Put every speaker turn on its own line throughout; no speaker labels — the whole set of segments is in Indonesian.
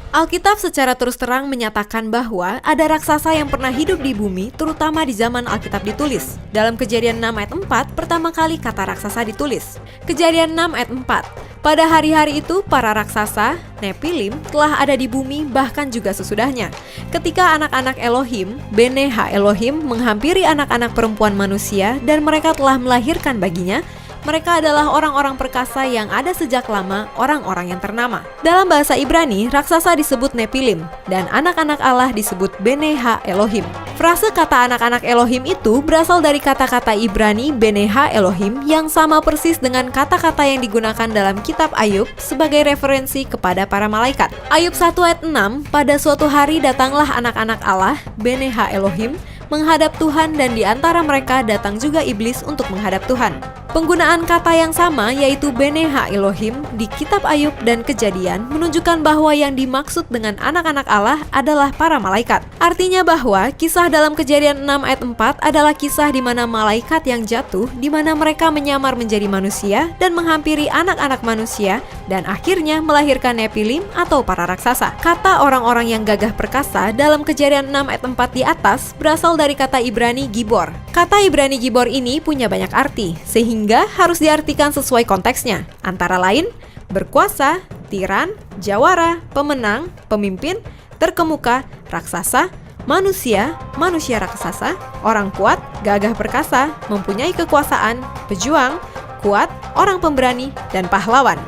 Alkitab secara terus terang menyatakan bahwa ada raksasa yang pernah hidup di bumi, terutama di zaman Alkitab ditulis. Dalam Kejadian 6 ayat 4, pertama kali kata raksasa ditulis. Kejadian 6 ayat 4, pada hari-hari itu para raksasa, Nepilim, telah ada di bumi bahkan juga sesudahnya. Ketika anak-anak Elohim, Bene Ha Elohim, menghampiri anak-anak perempuan manusia dan mereka telah melahirkan baginya, mereka adalah orang-orang perkasa yang ada sejak lama, orang-orang yang ternama. Dalam bahasa Ibrani, raksasa disebut Nepilim, dan anak-anak Allah disebut Bene Ha Elohim. Frase kata anak-anak Elohim itu berasal dari kata-kata Ibrani Bene Ha Elohim yang sama persis dengan kata-kata yang digunakan dalam kitab Ayub sebagai referensi kepada para malaikat. Ayub 1 ayat 6, pada suatu hari datanglah anak-anak Allah, Bene Ha Elohim, menghadap Tuhan dan di antara mereka datang juga iblis untuk menghadap Tuhan. Penggunaan kata yang sama yaitu Bene Ha Elohim di kitab Ayub dan Kejadian menunjukkan bahwa yang dimaksud dengan anak-anak Allah adalah para malaikat. Artinya bahwa kisah dalam Kejadian 6 ayat 4 adalah kisah di mana malaikat yang jatuh, di mana mereka menyamar menjadi manusia dan menghampiri anak-anak manusia dan akhirnya melahirkan Nepilim atau para raksasa. Kata orang-orang yang gagah perkasa dalam Kejadian 6 ayat 4 di atas berasal dari kata Ibrani Gibor. Kata Ibrani Gibor ini punya banyak arti, sehingga harus diartikan sesuai konteksnya. Antara lain, berkuasa, tiran, jawara, pemenang, pemimpin, terkemuka, raksasa, manusia, manusia raksasa, orang kuat, gagah perkasa, mempunyai kekuasaan, pejuang, kuat, orang pemberani, dan pahlawan.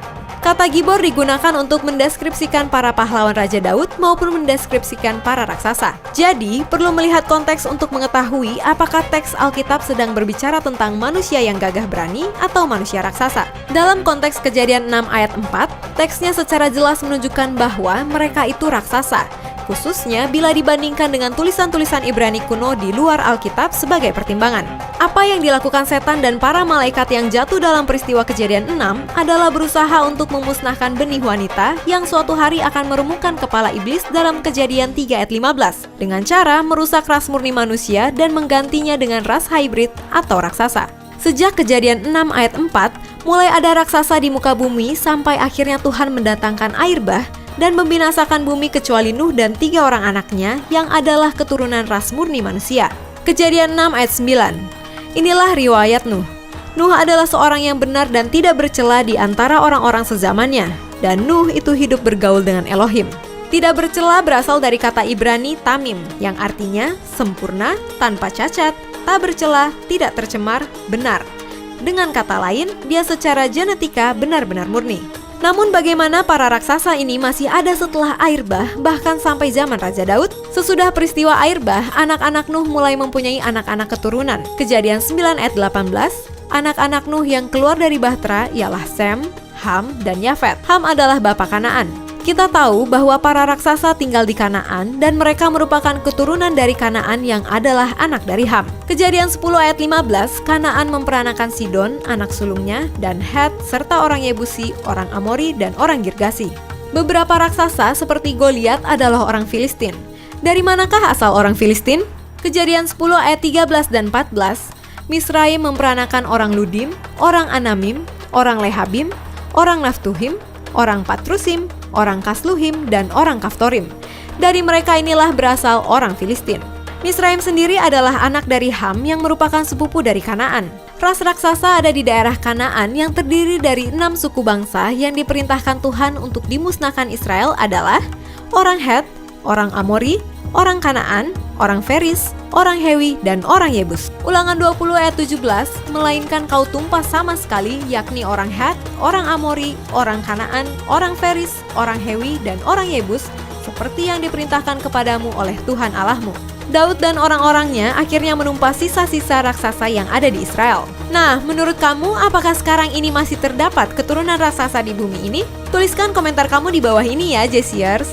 Kata Gibor digunakan untuk mendeskripsikan para pahlawan Raja Daud maupun mendeskripsikan para raksasa. Jadi, perlu melihat konteks untuk mengetahui apakah teks Alkitab sedang berbicara tentang manusia yang gagah berani atau manusia raksasa. Dalam konteks Kejadian 6 ayat 4, teksnya secara jelas menunjukkan bahwa mereka itu raksasa, khususnya bila dibandingkan dengan tulisan-tulisan Ibrani kuno di luar Alkitab sebagai pertimbangan. Apa yang dilakukan setan dan para malaikat yang jatuh dalam peristiwa Kejadian 6 adalah berusaha untuk memusnahkan benih wanita yang suatu hari akan meremukkan kepala iblis dalam Kejadian 3 ayat 15 dengan cara merusak ras murni manusia dan menggantinya dengan ras hybrid atau raksasa. Sejak Kejadian 6 ayat 4, mulai ada raksasa di muka bumi sampai akhirnya Tuhan mendatangkan air bah dan membinasakan bumi kecuali Nuh dan 3 orang anaknya yang adalah keturunan ras murni manusia. Kejadian 6 ayat 9. Inilah riwayat Nuh. Nuh adalah seorang yang benar dan tidak bercela di antara orang-orang sezamannya. Dan Nuh itu hidup bergaul dengan Elohim. Tidak bercela berasal dari kata Ibrani tamim, yang artinya sempurna, tanpa cacat, tak bercela, tidak tercemar, benar. Dengan kata lain, dia secara genetika benar-benar murni. Namun bagaimana para raksasa ini masih ada setelah air bah, bahkan sampai zaman Raja Daud? Sesudah peristiwa air bah, anak-anak Nuh mulai mempunyai anak-anak keturunan. Kejadian 9 ayat 18, anak-anak Nuh yang keluar dari bahtera ialah Sem, Ham, dan Yafet. Ham adalah bapa Kanaan. Kita tahu bahwa para raksasa tinggal di Kanaan dan mereka merupakan keturunan dari Kanaan yang adalah anak dari Ham. Kejadian 10 ayat 15, Kanaan memperanakan Sidon, anak sulungnya, dan Het, serta orang Yebusi, orang Amori, dan orang Girgasi. Beberapa raksasa seperti Goliat adalah orang Filistin. Dari manakah asal orang Filistin? Kejadian 10 ayat 13 dan 14, Misraim memperanakan orang Ludim, orang Anamim, orang Lehabim, orang Naftuhim, orang Patrusim, orang Kasluhim, dan orang Kaftorim. Dari mereka inilah berasal orang Filistin. Misraim sendiri adalah anak dari Ham yang merupakan sepupu dari Kanaan. Ras raksasa ada di daerah Kanaan yang terdiri dari 6 suku bangsa yang diperintahkan Tuhan untuk dimusnahkan Israel adalah orang Het, orang Amori, orang Kanaan, orang Feris, orang Hewi, dan orang Yebus. Ulangan 20 ayat 17, melainkan kau tumpah sama sekali, yakni orang Het, orang Amori, orang Kanaan, orang Feris, orang Hewi, dan orang Yebus, seperti yang diperintahkan kepadamu oleh Tuhan Allahmu. Daud dan orang-orangnya akhirnya menumpas sisa-sisa raksasa yang ada di Israel. Nah, menurut kamu, apakah sekarang ini masih terdapat keturunan raksasa di bumi ini? Tuliskan komentar kamu di bawah ini ya, Jesiers.